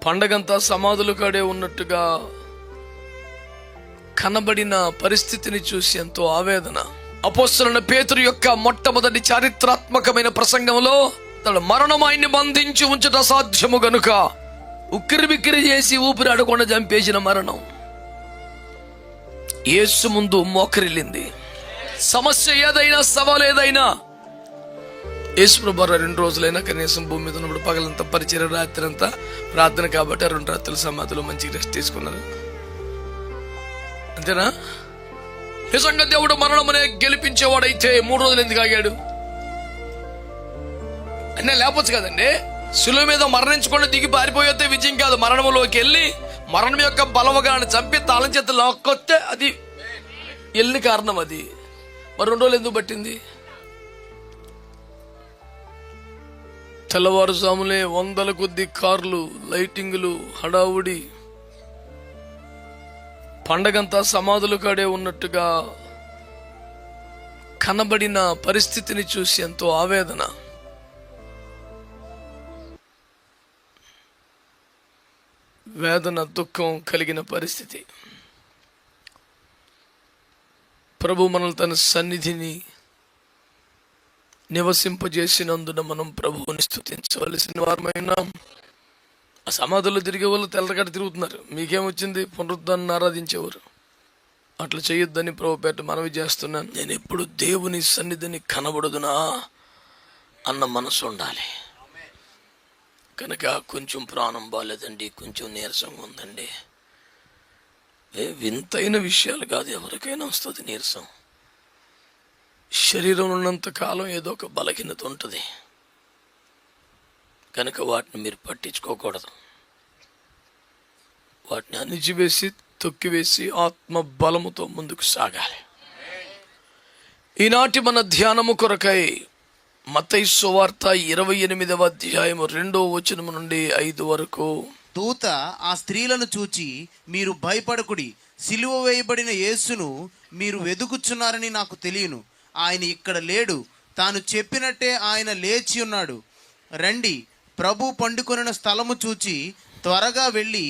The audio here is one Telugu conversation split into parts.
పండగంతా సమాధుల కాడే ఉన్నట్టుగా కనబడిన పరిస్థితిని చూసి ఎంతో ఆవేదన. అపోస్తలుడైన పేతురు యొక్క మొట్టమొదటి చారిత్రాత్మకమైన ప్రసంగంలో తన మరణం ఆయన్ని బంధించి ఉంచుట అసాధ్యము గనుక ఉక్కిరి బిక్కిరి చేసి ఊపిరి ఆడకుండా చంపేసిన మరణం యేసు ముందు మోకరిల్లింది. సమస్య ఏదైనా, సవాల్ ఏదైనా, యేసు ప్రభు 2 రోజులైనా కనీసం భూమి మీద ఉన్నప్పుడు పగలంతా పరిచయం, రాత్రి అంతా ప్రార్థన. కాబట్టి 2 రాత్రుల సమాధిలో మంచి రెస్ట్ తీసుకున్నారు. అంతేనా? నిజంగా దేవుడు మరణం అనే గెలిపించేవాడైతే 3 రోజులు ఎందుకు ఆగాడు? అన్నీ లేకపోవచ్చు కదండి. శిలువ మీద మరణించకుండా దిగి పారిపోతే విజయం కాదు. మరణంలోకి వెళ్ళి మరణం యొక్క బలవగాన్ని చంపి తాళం చేత లాక్కొస్తే అది వెళ్ళి కారణం. అది మరి 2 రోజులు ఎందుకు పట్టింది? తెల్లవారుజాములే 100ల కొద్ది కార్లు, లైటింగులు, హడావుడి, పండగంతా సమాధుల కాడే ఉన్నట్టుగా కనబడిన పరిస్థితిని చూసి ఎంతో ఆవేదన. వేదన, దుఃఖం కలిగిన పరిస్థితి. ప్రభు మనల్ని తన సన్నిధిని నివసింపజేసినందున మనం ప్రభువుని స్తుతించవలసిన వారమైన. ఆ సమాధుల్లో తిరిగే వాళ్ళు తెల్లగడ తిరుగుతున్నారు. మీకేమొచ్చింది? పునరుద్ధాన్ని ఆరాధించేవారు. అట్లా చేయొద్దని ప్రభు పేట మనవి చేస్తున్నాను. నేను ఎప్పుడు దేవుని సన్నిధిని కనబడుదునా అన్న మనసు ఉండాలి. కనుక కొంచెం ప్రాణం బాగాలేదండి, కొంచెం నీరసంగా ఉందండి, వింతైన విషయాలు కాదు, ఎవరికైనా వస్తుంది నీరసం. శరీరం ఉన్నంత కాలం ఏదో ఒక బలహీనత ఉంటుంది. కనుక వాటిని మీరు పట్టించుకోకూడదు. వాటిని అణిచివేసి తొక్కివేసి ఆత్మ బలముతో ముందుకు సాగాలి. ఈనాటి మన ధ్యానము కొరకై మత్తయి సువార్త 28వ అధ్యాయము 2వ వచనము నుండి 5 వరకు. దూత ఆ స్త్రీలను చూచి, మీరు భయపడకుడి, సిలువ వేయబడిన యేసును మీరు వెదుకుచున్నారని నాకు తెలియను. ఆయన ఇక్కడ లేడు, తాను చెప్పినట్టే ఆయన లేచి ఉన్నాడు. రండి, ప్రభు పండుకొనిన స్థలము చూచి త్వరగా వెళ్ళి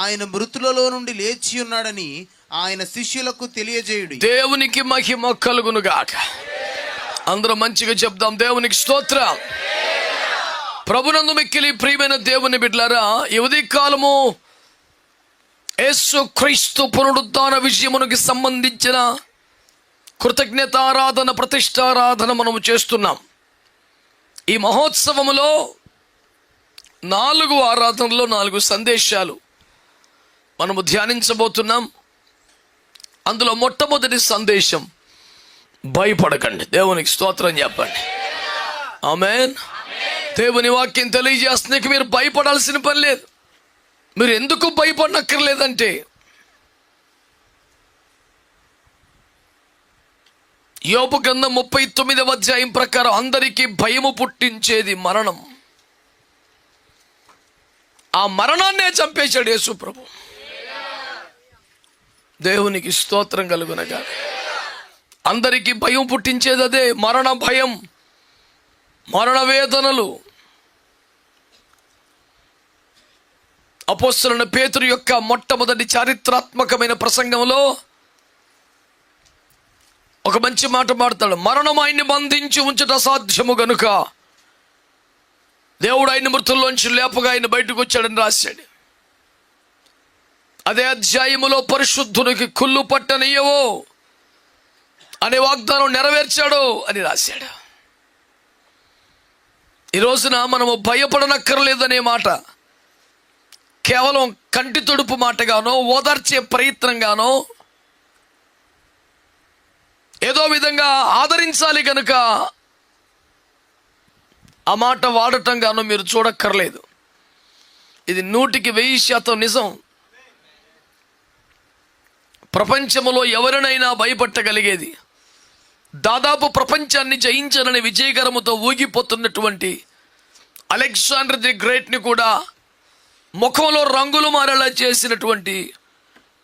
ఆయన మృతులలో నుండి లేచి ఉన్నాడని ఆయన శిష్యులకు తెలియజేయుడి. దేవునికి మహిమ కలుగును గాక. అందరూ మంచిగా చెప్దాం, దేవునికి స్తోత్రం. ప్రభునందు మిక్కిలి ప్రియమైన దేవుని బిడ్డలారా, ఈ ఉదయకాలము యేసు క్రీస్తు పునరుద్ధాన విషయమునికి సంబంధించిన కృతజ్ఞతారాధన, ప్రతిష్టారాధన మనము చేస్తున్నాం. ఈ మహోత్సవములో 4 ఆరాధనలో 4 సందేశాలు మనము ధ్యానించబోతున్నాం. అందులో మొట్టమొదటి సందేశం, భయపడకండి. దేవునికి స్తోత్రం చెప్పండి. ఆమేన్. దేవుని వాక్యం తెలియజేస్తుంది, మీరు భయపడాల్సిన పని లేదు. మీరు ఎందుకు భయపడనక్కర్లేదంటే, యోబు గ్రంథం 39వ అధ్యాయం ప్రకారం అందరికీ భయము పుట్టించేది మరణం. ఆ మరణాన్నే చంపేశాడు యేసు ప్రభు. దేవునికి స్తోత్రం కలుగునగా. అందరికీ భయం పుట్టించేది అదే, మరణ భయం, మరణ వేదనలు. అపోస్తలుడైన పేతురు యొక్క మొట్టమొదటి చారిత్రాత్మకమైన ప్రసంగంలో ఒక మంచి మాట మాడతాడు. మరణం ఆయన్ని బంధించి ఉంచుట అసాధ్యము గనుక దేవుడు ఆయన మృతుల్లోంచి లేపగా ఆయన బయటకు వచ్చాడని రాశాడు. అదే అధ్యాయములో పరిశుద్ధునికి కుళ్ళు పట్టనియ్యవో అనే వాగ్దానం నెరవేర్చాడు అని రాశాడు. ఈ రోజున మనము భయపడనక్కర్లేదనే మాట కేవలం కంటి తొడుపు మాటగానో, ఓదార్చే ప్రయత్నంగానో, ఏదో విధంగా ఆదరించాలి కనుక ఆ మాట వాడటంగానో మీరు చూడక్కర్లేదు. ఇది 100% నిజం. ప్రపంచంలో ఎవరినైనా భయపెట్టగలిగేది, దాదాపు ప్రపంచాన్ని జయించాలని విజయకరముతో ఊగిపోతున్నటువంటి అలెగ్జాండర్ ది గ్రేట్ని కూడా ముఖంలో రంగులు మారేలా చేసినటువంటి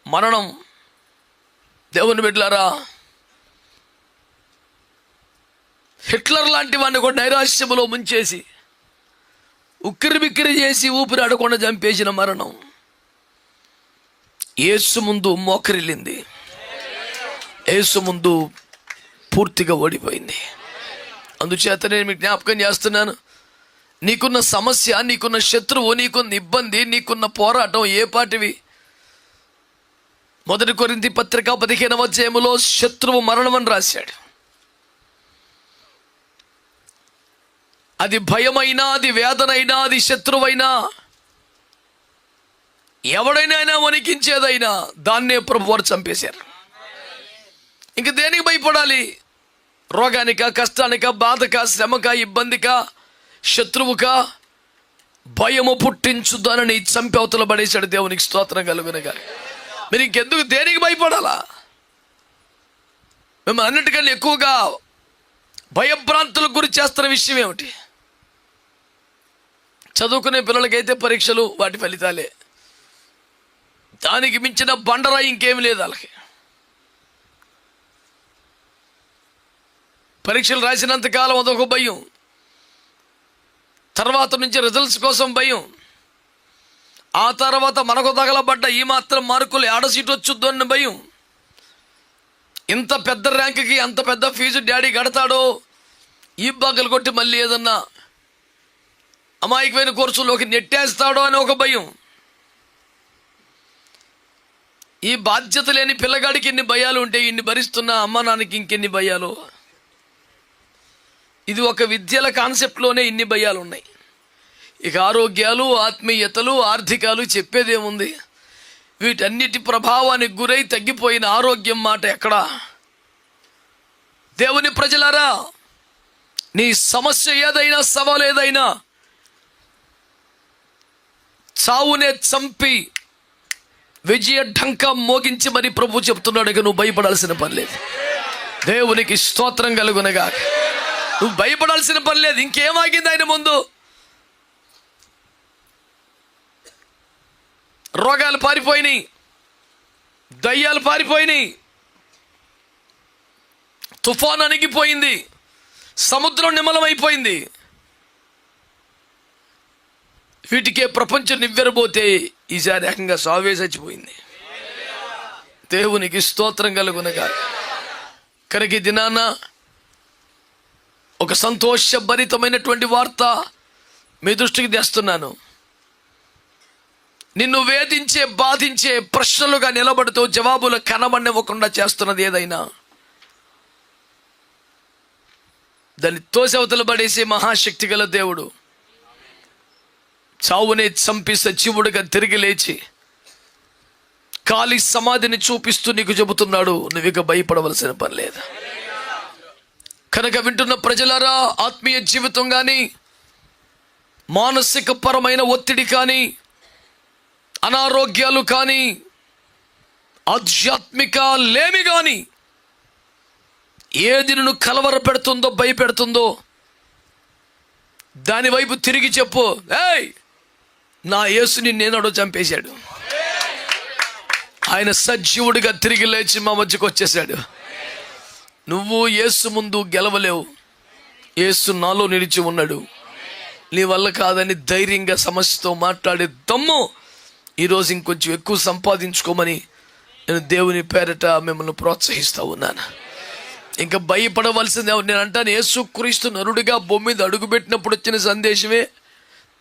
మరణం. దేవుని బిడ్డలారా, హిట్లర్ లాంటి వాడిని కూడా నైరాశ్యములో ముంచేసి ఉక్కిరి బిక్కిరి చేసి ఊపిరి ఆడకుండా చంపేసిన మరణం యేసు ముందు మోకరిల్లింది. యేసు ముందు పూర్తిగా ఓడిపోయింది. అందుచేత నేను మీకు జ్ఞాపకం చేస్తున్నాను, నీకున్న సమస్య, నీకున్న శత్రువు, నీకున్న ఇబ్బంది, నీకున్న పోరాటం ఏ పాటివి? 1 కొరింథీ పత్రిక 15వ అధ్యాయములో శత్రువు మరణం అని రాశాడు. అది భయమైనా, అది వేదనైనా, అది శత్రువైనా, ఎవడైనా వణికించేదైనా దాన్నే ప్రభువారు చంపేశారు. ఇంక దేనికి భయపడాలి? రోగానిక, కష్టానిక, బాధక, శ్రమక, ఇబ్బందిక, శత్రువుక? భయము పుట్టించు దానిని చంపి అవతల పడేశాడు. దేవునికి స్తోత్రం కలుగునగా. మీరు ఇంకెందుకు దేనికి భయపడాలా? మేము అన్నిటికన్నా ఎక్కువగా భయభ్రాంతులకు గురి చేస్తున్న విషయం ఏమిటి? చదువుకునే పిల్లలకైతే పరీక్షలు, వాటి ఫలితాలే. దానికి మించిన బండరా ఇంకేమి లేదు వాళ్ళకి. పరీక్షలు రాసినంతకాలం అదొక భయం, తర్వాత నుంచి రిజల్ట్స్ కోసం భయం, ఆ తర్వాత మనకు తగలబడ్డ ఈ మాత్రం మార్కులు ఏడ సీట్ వచ్చుద్దు అన్న భయం. ఇంత పెద్ద ర్యాంకుకి అంత పెద్ద ఫీజు డాడీ కడతాడో, ఈ బాగలు కొట్టి మళ్ళీ ఏదన్నా అమాయకమైన కోర్సులోకి నెట్టేస్తాడో అని ఒక భయం. ఈ బాధ్యత లేని పిల్లగాడికి ఎన్ని భయాలు ఉంటే, ఇన్ని భరిస్తున్న అమ్మ నాన్నకి ఇంకెన్ని భయాలు. ఇది ఒక విద్యల కాన్సెప్ట్లోనే ఇన్ని భయాలు ఉన్నాయి. ఇక ఆరోగ్యాలు, ఆత్మీయతలు, ఆర్థికాలు చెప్పేదేముంది? వీటన్నిటి ప్రభావానికి గురై తగ్గిపోయిన ఆరోగ్యం మాట ఎక్కడా? దేవుని ప్రజలారా, నీ సమస్య ఏదైనా, సవాలు ఏదైనా, చావునే చంపి విజయ ఢంకా మోగించి మరి ప్రభు చెప్తున్నాడు, ఇక నువ్వు భయపడాల్సిన పని లేదు. దేవునికి స్తోత్రం కలుగునగా. నువ్వు భయపడాల్సిన పని లేదు. ఇంకేమాగింది ఆయన ముందు? రోగాలు పారిపోయినాయి, దయ్యాలు పారిపోయినాయి, తుఫాను అణిగిపోయింది, సముద్రం నిమ్మలమైపోయింది. వీటికే ప్రపంచం నివ్వెరబోతే ఈసారి ఏకంగా సావే చచ్చిపోయింది. దేవునికి స్తోత్రం కలుగునగా. కనుక ఈ దినాన ఒక సంతోషభరితమైనటువంటి వార్త మీ దృష్టికి తెస్తున్నాను. నిన్ను వేధించే, బాధించే ప్రశ్నలుగా నిలబడుతూ జవాబులు కనబడివ్వకుండా చేస్తున్నది ఏదైనా, దాన్ని తోసవతలు పడేసే మహాశక్తి గల దేవుడు చావునే చంపి సజీవుడిగా తిరిగి లేచి ఖాళీ సమాధిని చూపిస్తూ నీకు చెబుతున్నాడు, నువ్వు ఇక భయపడవలసిన పని లేదు. కనుక వింటున్న ప్రజలారా, ఆత్మీయ జీవితం కానీ, మానసిక పరమైన ఒత్తిడి కానీ, అనారోగ్యాలు కానీ, ఆధ్యాత్మిక లేమి కానీ, ఏది నిన్ను కలవర పెడుతుందో, భయపెడుతుందో దాని వైపు తిరిగి చెప్పు, ఏయ్, నా యేసుని నేనాడో చంపేశాడు. ఆయన సజీవుడిగా తిరిగి లేచి మా మధ్యకు వచ్చేసాడు. నువ్వు యేసు ముందు గెలవలేవు. యేసు నాలో నిలిచి ఉన్నాడు. నీ వల్ల కాదని ధైర్యంగా సమస్యతో మాట్లాడే దమ్ము ఈరోజు ఇంకొంచెం ఎక్కువ సంపాదించుకోమని నేను దేవుని పేరట మిమ్మల్ని ప్రోత్సహిస్తూ ఉన్నాను. ఇంకా భయపడవలసింది నేను అంటాను, యేసు క్రీస్తు నరుడిగా భూమి మీద అడుగుపెట్టినప్పుడు వచ్చిన సందేశమే,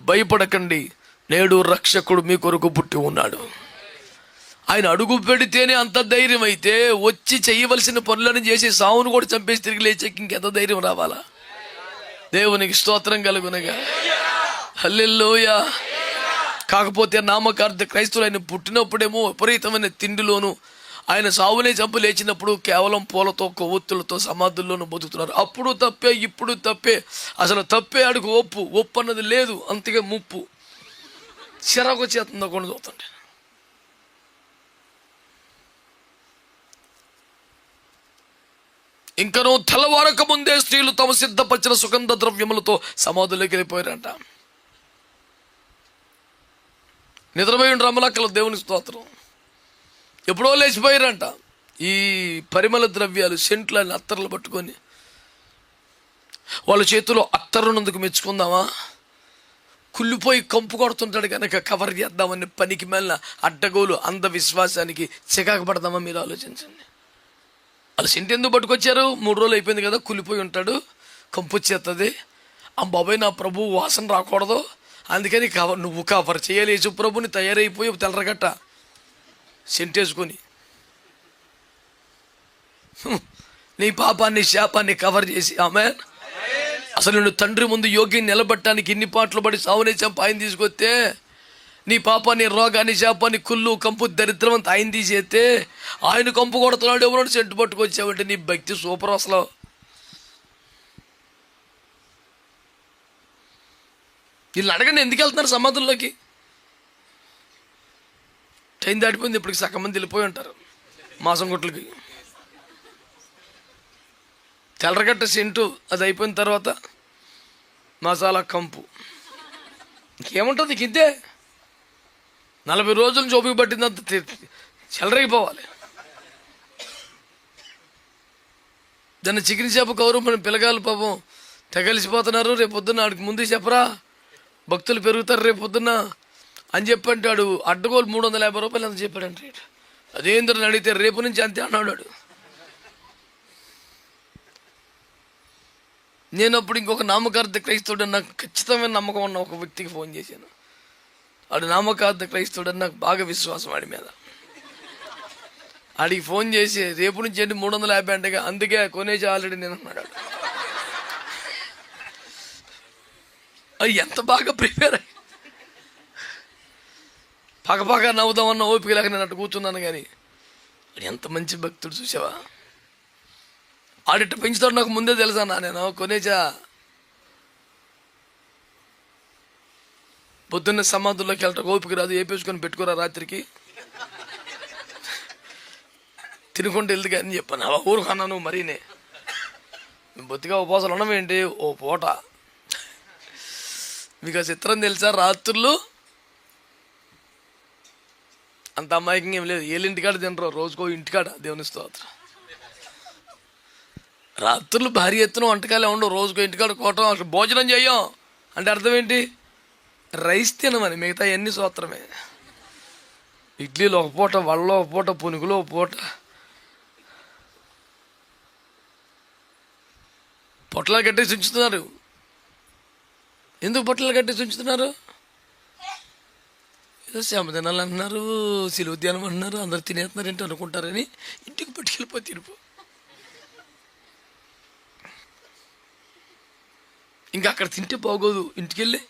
భయపడకండి, నేడు రక్షకుడు మీ కొరకు పుట్టి ఉన్నాడు. ఆయన అడుగు పెడితేనే అంత ధైర్యం అయితే, వచ్చి చేయవలసిన పనులను చేసి సావును కూడా చంపేసి తిరిగి లేచేకి ఇంకెంత ధైర్యం రావాలా? దేవునికి స్తోత్రం కలుగునగా. హల్లెలూయా. కాకపోతే నామకార్థ క్రైస్తవులు ఆయన పుట్టినప్పుడేమో విపరీతమైన తిండిలోను, ఆయన సావునే చంపు లేచినప్పుడు కేవలం పూలతో, కొవ్వొత్తులతో, సమాధుల్లోనూ బతుకుతున్నారు. అప్పుడు తప్పే, ఇప్పుడు తప్పే. అసలు తప్పే అడుగు ఒప్పు అన్నది లేదు. అంతగా ముప్పు చిరాకు చేస్తుందో కూడా చూస్తుంటే. ఇంకనూ తెల్లవారక ముందే స్త్రీలు తమ సిద్ధపరిచిన సుగంధ ద్రవ్యములతో సమాధుల్లోకి వెళ్ళిపోయారంట. నిద్రపోయిన రమలక్కలు, దేవుని స్తోత్రం, ఎప్పుడో లేచిపోయారంట. ఈ పరిమళ ద్రవ్యాలు, సెంట్లని, అత్తర్లు పట్టుకొని వాళ్ళ చేతిలో అత్తరునందుకు మెచ్చుకుందామా? కుళ్ళిపోయి కంపు కొడుతుంటాడు కనుక కవర్ చేద్దామని పనికి మేలిన అడ్డగోలు అంధవిశ్వాసానికి చికాకు పడదామా? మీరు ఆలోచించండి. వాళ్ళు సింటి ఎందుకు పట్టుకొచ్చారు? 3 రోజులు అయిపోయింది కదా, కుళ్ళిపోయి ఉంటాడు, కంపు వచ్చేస్తుంది. బాబాయ్ నా ప్రభు వాసన రాకూడదు, అందుకని నువ్వు కవర్ చేయాలి. యేసు ప్రభుని తయారైపోయి తెల్లరగట్ట సెంటేసుకొని నీ పాపాన్ని శాపాన్ని కవర్ చేసి, ఆమేన్. అసలు నువ్వు తండ్రి ముందు యోగ్యం నిలబట్టడానికి ఇన్ని పాటలు పడి సావునే చంప ఆయన తీసుకొస్తే, నీ పాపాన్ని రోగాన్ని శాపాన్ని కుళ్ళు కంపు దరిద్రం అంతా ఆయన తీసేస్తే, ఆయన కంపు కొడుతున్నాడు ఎవరో సెంటు పట్టుకొచ్చావంటే నీ భక్తి సూపర్. అసలు వీళ్ళు అడగండి ఎందుకు వెళ్తున్నారు సమాధుల్లోకి? టైం దాటిపోయింది, ఇప్పటికి సగం మంది వెళ్ళిపోయి ఉంటారు మాసం గుట్లకి. తెల్లరగట్ట సెంటు అది అయిపోయిన తర్వాత మసాలా కంపు ఇంకేముంటుంది? ఇంతే 40 రోజులు చూపికి పట్టిందంత చెలరైపోవాలి. దాన్ని చికెన్ చేప గౌరవం పిల్లగాలు పాపం తెగలిసిపోతున్నారు. రేపు పొద్దున్న ఆడికి ముందు చెప్పరా, భక్తులు పెరుగుతారు రేపు పొద్దున్న అని చెప్పంటాడు. అడ్డగోలు 350 రూపాయలు అని చెప్పాడంటే, అదేంద్రని అడిగితే రేపు నుంచి అంతే అన్నాడు. నేను అప్పుడు ఇంకొక నామకార్థ క్రైస్తవుడు నాకు ఖచ్చితమైన నమ్మకం ఉన్న ఒక వ్యక్తికి ఫోన్ చేశాను. ఆడు నామకార్థ క్రైస్తవుడు నాకు బాగా విశ్వాసం ఆడి మీద. ఆడికి ఫోన్ చేసి రేపు నుంచి ఏంటి 350 అంటగా, అందుకే కొనేసి ఆల్రెడీ నేను అన్నాడు. అది ఎంత బాగా ప్రిపేర్ అయ్యి పగపగా నవ్వుదామన్న ఓపిక లేక నేను అటు కూర్చున్నాను. కానీ ఎంత మంచి భక్తుడు చూసావా? ఆడిట పెంచుతాడు నాకు ముందే తెలుసా. నేను కొనేచా పొద్దున్న సమాధుల్లోకి వెళ్ళటం ఓపిక రాదు, వేపేసుకొని పెట్టుకోరా రాత్రికి తినుకుంటూ వెళ్తే అని చెప్పాను. ఊరుకన్నా నువ్వు మరీనే బొత్తిగా ఉపవాసాలు ఉండమేంటి ఓ పూట. మీకు ఆ చిత్రం తెలుసా? రాత్రులు అంత అమాయకంగా ఏం లేదు, ఏళ్ళింటికాడ తినరు, రోజుకో ఇంటికాడ దేవుని స్తోత్రం. రాత్రులు భారీ ఎత్తున వంటకాలే ఉండవు, రోజుకో ఇంటికాడ కోటం. అసలు భోజనం చేయం అంటే అర్థం ఏంటి? రైస్ తినమని, మిగతా అన్ని స్తోత్రమే. ఇడ్లీలు ఒక పూట, వడలో ఒక పూట, పునుగులు ఒక పూట. పొట్లాలు కట్టేసి ఉంచుతున్నారు. ఎందుకు పొట్లాలు కట్టేసి ఉంచుతున్నారు? ఏదో శ్యామ తినాలి అంటున్నారు, సిలువ ధ్యానం అంటున్నారు, అందరు తినేస్తున్నారు ఏంటి అనుకుంటారని ఇంటికి పట్టుకెళ్ళిపో తినిపో. ఇంకా అక్కడ తింటే బాగోదు, ఇంటికెళ్ళి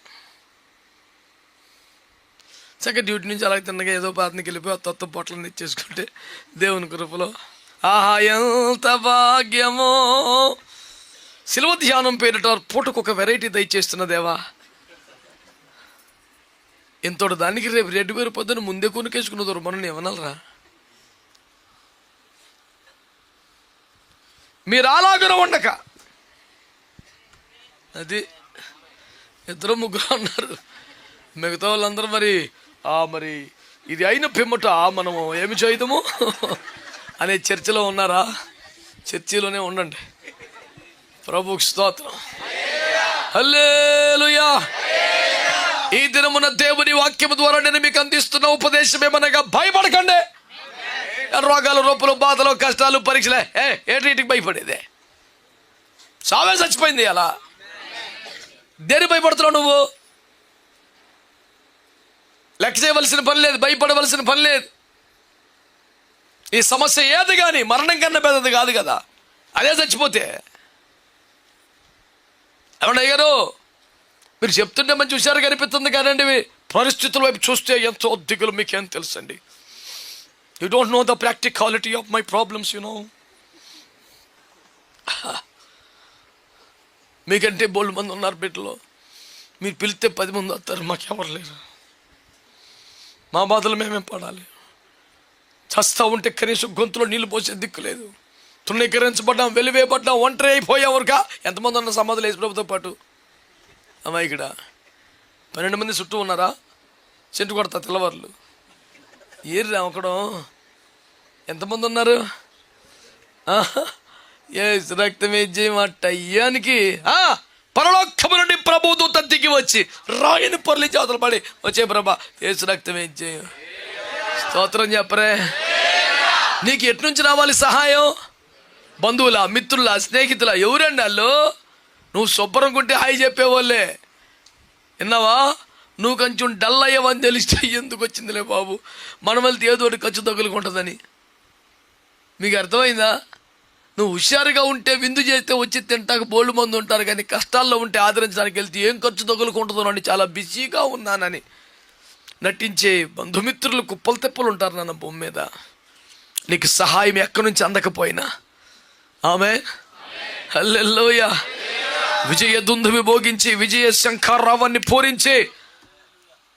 చక్కగా డ్యూటీ నుంచి అలాగే తిన్నగా ఏదో పాతనికి వెళ్ళిపోయి కొత్త పొట్లను తెచ్చేసుకుంటే దేవుని కృపలో ఆహా ఎంత భాగ్యమో. సిలువ ధ్యానం పేరిట పూటకు ఒక వెరైటీ దయచేస్తున్న దేవా. ఎంతోటి దానికి రేపు రెడ్డి పేరు పొద్దున ముందే కొనుకేసుకున్న దూరం మనం ఏమనాలరా? మీరు అలాగన ఉండక అది 2-3 ఉన్నారు. మిగతా వాళ్ళందరూ మరి ఇది అయిన పిమ్మట మనము ఏమి చేయదము అనే చర్చలో ఉన్నారా? చర్చిలోనే ఉండండి. ప్రభువుకి స్తోత్రం, హల్లెలూయా. ఈ దినమున దేవుని వాక్యము ద్వారా నేను మీకు అందిస్తున్న ఉపదేశం ఏమనగా, భయపడకండి. రోగాలు, రూపులు, బాధలు, కష్టాలు, పరీక్షలే ఏంటికి భయపడేదే? సావే చచ్చిపోయింది. అలా దేని భయపడుతున్నావు నువ్వు? లెక్క చేయవలసిన పని లేదు, భయపడవలసిన పని లేదు. ఈ సమస్య ఏది కానీ మరణం కన్నా పెద్దది కాదు కదా, అదే చచ్చిపోతే. ఏమన్నా అయ్యారు మీరు చెప్తుంటే మంచి హుషారుగా అనిపిస్తుంది కానండి, పరిస్థితుల వైపు చూస్తే ఎంతో దిగులు. మీకేం తెలుసండి? You don't know the practicality of my problems, you know. మీకంటే బోల్డ్ మంది ఉన్నారు బిడ్డలో, మీరు పిలిస్తే 10 మంది వస్తారు, మాకెవరు లేరు. మా బాధలు మేమేం పడాలి? చస్తా ఉంటే కనీసం గొంతులో నీళ్ళు పోసే దిక్కు లేదు. తృణీకరించబడ్డాం, వెలివేయబడ్డాం, ఒంటరి అయిపోయావురుగా. ఎంతమంది ఉన్న సమాధులు యేసు ప్రభుతో పాటు? అమ్మా ఇక్కడ 12 మంది చుట్టూ ఉన్నారా? చెట్టు కొడతా తెల్లవారులు ఏర్రా ఒకడం. ఎంతమంది ఉన్నారు? ఏ రక్తమే జయం ఆ టయ్యానికి పరలోకము నుండి ప్రభుదూత దిగి వచ్చి రాయిని పొర్లించి అవతల పడి వచ్చే ప్రభా యేసు రక్తం ఏం చేయ స్తోత్రం చెప్పరే. నీకు ఎట్నుంచి రావాలి సహాయం? బంధువుల, మిత్రుల, స్నేహితుల, ఎవరండి వాళ్ళు? నువ్వు శుభ్రం కొంటే హాయి చెప్పేవాళ్ళే. విన్నావా? నువ్వు కొంచెం డల్ అయ్యావని తెలిస్తే ఎందుకు వచ్చిందిలే బాబు, మనం వెళ్తే ఏదో ఒకటి ఖర్చు తగులుకుంటుందని. మీకు అర్థమైందా? నువ్వు హుషారుగా ఉంటే విందు చేస్తే వచ్చి తింటాక బోల్డ్ మంది ఉంటారు, కానీ కష్టాల్లో ఉంటే ఆదరించడానికి వెళ్తే ఏం ఖర్చు తగులుకుంటుందో అని చాలా బిజీగా ఉన్నానని నటించే బంధుమిత్రులు కుప్పలు తెప్పలు ఉంటారు నాన్న భూమి మీద. నీకు సహాయం ఎక్కడి నుంచి అందకపోయినా ఆమేన్ హల్లెలూయా. విజయ దుందువి భోగించి విజయ శంఖారావాన్ని పూరించి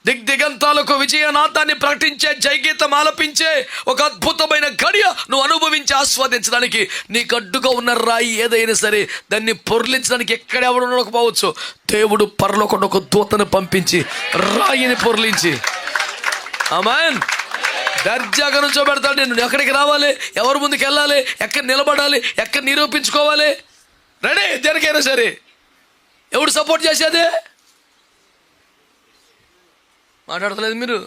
దిగ్దిగంతాలకు విజయనాథాన్ని ప్రకటించే జయగీతం ఆలపించే ఒక అద్భుతమైన గడియ నువ్వు అనుభవించి ఆస్వాదించడానికి నీకు అడ్డుగా ఉన్న రాయి ఏదైనా సరే దాన్ని పొర్లించడానికి ఎక్కడెవరు ఉండకపోవచ్చు. దేవుడు పరలోకంలో ఒక దూతను పంపించి రాయిని పొర్లించి ఆమేన్ దర్జాగా నుంచోబెడతాడు. నేను ఎక్కడికి రావాలి, ఎవరి ముందుకు వెళ్ళాలి, ఎక్కడ నిలబడాలి, ఎక్కడ నిరూపించుకోవాలి, రెడీ దేనికైనా సరే. ఎవడు సపోర్ట్ చేసేదే? మాట్లాడతలేదు మీరు?